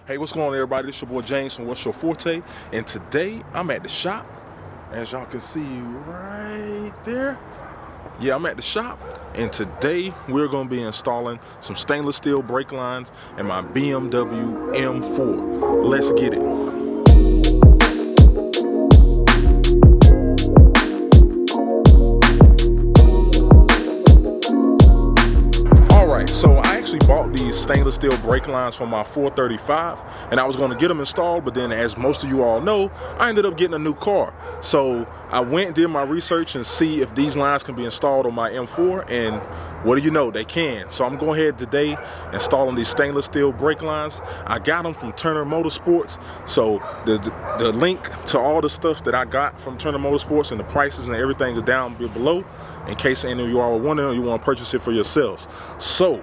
Hey, what's going on, everybody? This your boy James from What's Your Forte, and today I'm at the shop, as y'all can see right there. Yeah, I'm at the shop, and today we're going to be installing some stainless steel brake lines in my BMW M4. Let's get it. So I actually bought these stainless steel brake lines for my 435, and I was going to get them installed, but then, as most of you all know, I ended up getting a new car. So I went and did my research and see if these lines can be installed on my M4, and what do you know, they can. So I'm going ahead today installing these stainless steel brake lines. I got them from Turner Motorsports, so the link to all the stuff that I got from Turner Motorsports and the prices and everything is down below, in case any of you all are wondering or you want to purchase it for yourselves. So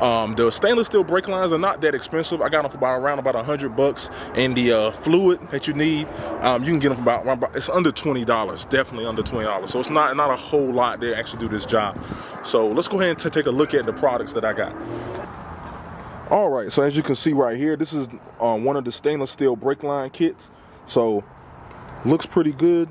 the stainless steel brake lines are not that expensive. I got them for around about $100, and the fluid that you need, you can get them for about it's under $20, definitely under $20. So it's not a whole lot to actually do this job. So let's go ahead and take a look at the products that I got. All right, so as you can see right here, this is one of the stainless steel brake line kits. So looks pretty good.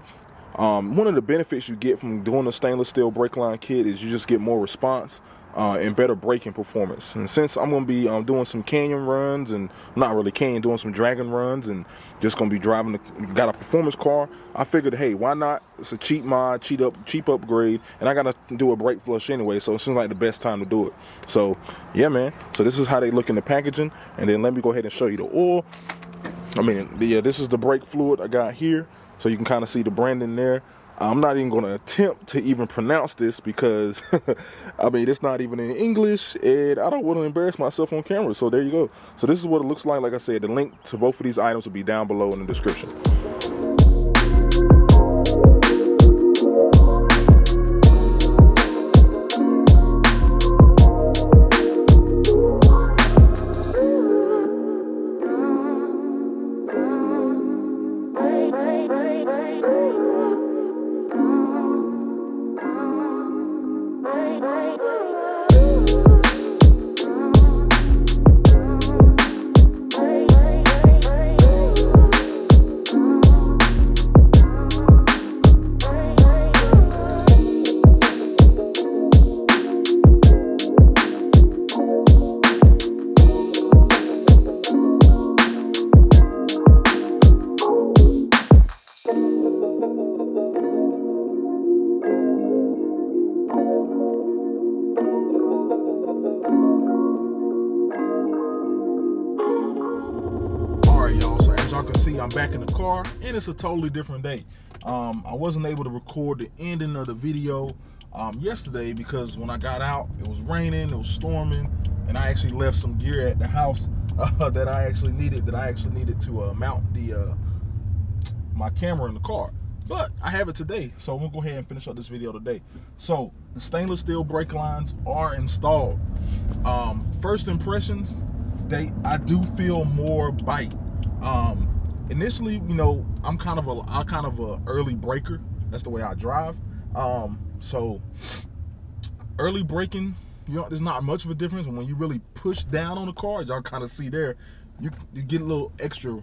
One of the benefits you get from doing a stainless steel brake line kit is you just get more response and better braking performance. And since I'm going to be doing some canyon runs, and not really canyon, doing some dragon runs, and just going to be driving got a performance car, I figured, hey, why not? It's a cheap mod, cheap upgrade, and I got to do a brake flush anyway, so it seems like the best time to do it. So yeah, man, so this is how they look in the packaging, and then let me go ahead and show you the oil. This is the brake fluid I got here, so you can kind of see the branding there. I'm not even going to attempt to even pronounce this because, it's not even in English, and I don't want to embarrass myself on camera, so there you go. So this is what it looks like. Like I said, the link to both of these items will be down below in the description. Y'all can see I'm back in the car, and it's a totally different day. I wasn't able to record the ending of the video yesterday because when I got out, it was raining, it was storming, and I actually left some gear at the house that I actually needed to mount my camera in the car. But I have it today, so I'm gonna go ahead and finish up this video today. So the stainless steel brake lines are installed. First impressions, I do feel more bite. Initially, I'm kind of a early braker. That's the way I drive. So early braking, there's not much of a difference. When you really push down on the car, as y'all kind of see there, you get a little extra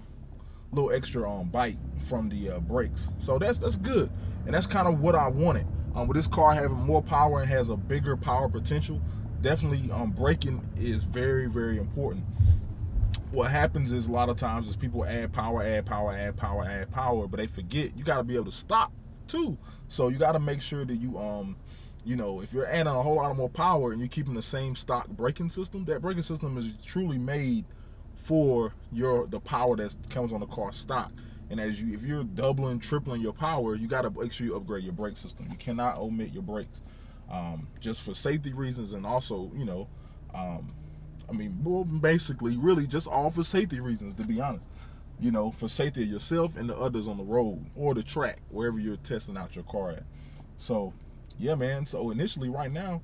bite from the brakes. So that's good, and that's kind of what I wanted. With this car having more power and has a bigger power potential, definitely braking is very, very important. What happens is a lot of times is people add power, but they forget you got to be able to stop too. So you got to make sure that you if you're adding a whole lot more power and you're keeping the same stock braking system, that braking system is truly made for the power that comes on the car stock. And if you're doubling, tripling your power, you got to make sure you upgrade your brake system. You cannot omit your brakes, just for safety reasons, and also basically, really just all for safety reasons, to be honest. For safety of yourself and the others on the road or the track, wherever you're testing out your car at. So, yeah, man. So initially, right now,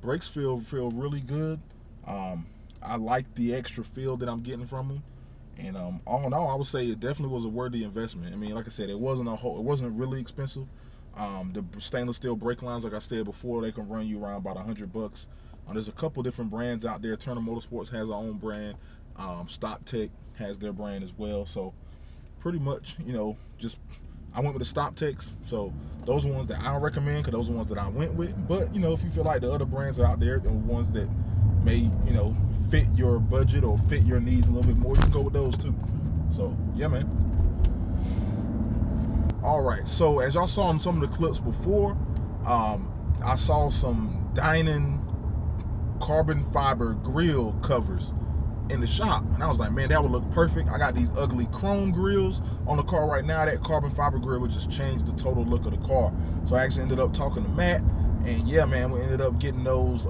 brakes feel really good. I like the extra feel that I'm getting from them, and all in all, I would say it definitely was a worthy investment. Like I said, it wasn't really expensive. The stainless steel brake lines, like I said before, they can run you around about $100. There's a couple different brands out there. Turner Motorsports has their own brand. Stoptech has their brand as well. So pretty much, you know, just I went with the Stoptechs. So those are ones that I recommend because those are ones that I went with. But, you know, if you feel like the other brands are out there, the ones that may, you know, fit your budget or fit your needs a little bit more, you can go with those too. So yeah, man. All right, so as y'all saw in some of the clips before, I saw some dining carbon fiber grill covers in the shop, and I was like, man, that would look perfect. I got these ugly chrome grills on the car right now. That carbon fiber grill would just change the total look of the car. So I actually ended up talking to Matt, and yeah, man, we ended up getting those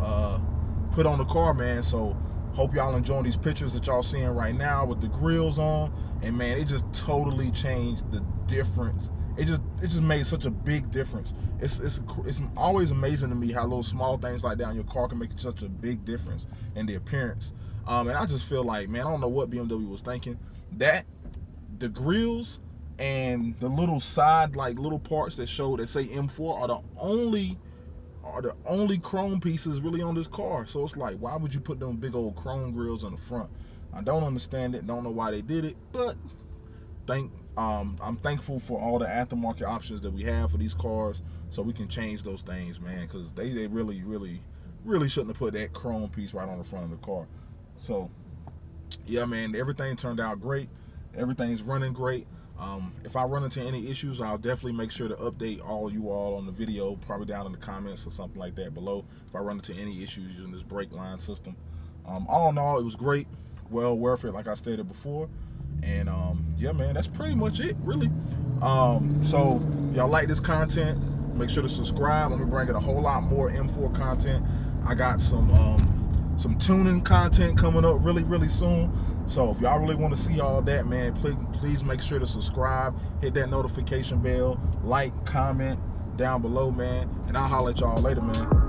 put on the car, man. So hope y'all enjoying these pictures that y'all seeing right now with the grills on. And man, it just totally changed the difference. It just made such a big difference. It's always amazing to me how little small things like that on your car can make such a big difference in the appearance. And I just feel like, man, I don't know what BMW was thinking. That the grills and the little side, like little parts that say M4 are the only chrome pieces really on this car. So it's like, why would you put them big old chrome grills on the front? I don't understand it. Don't know why they did it, but I'm thankful for all the aftermarket options that we have for these cars, so we can change those things, man, because they really shouldn't have put that chrome piece right on the front of the car. So yeah, man, everything turned out great. Everything's running great. If I run into any issues, I'll definitely make sure to update all you all on the video, probably down in the comments or something like that below, if I run into any issues using this brake line system. All in all, it was great, well worth it, like I stated before. And yeah, man, that's pretty much it, really. So y'all like this content, make sure to subscribe. I'm bringing a whole lot more M4 content. I got some tuning content coming up really soon. So if y'all really want to see all that, man, please make sure to subscribe, hit that notification bell, like, comment down below, man, and I'll holler at y'all later, man.